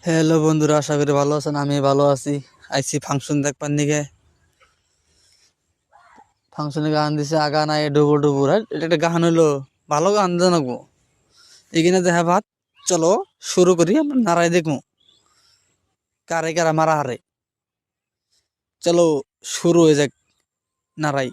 Hello বন্ধুরা, আশা করি ভালো আছেন। আমি ভালো আছি। আইসি ফাংশন দেখবার নিকে। ফাংশনে গান দিছে আগা নাই ডুবুর ডুবুর। এটা একটা গান হইলো, ভালো গান জানাবো এখানে দেখা ভাত। চলো শুরু করি, আমরা নারাই দেখবো কারে কারা মারা হারে। চলো শুরু হয়ে যাক নারাই।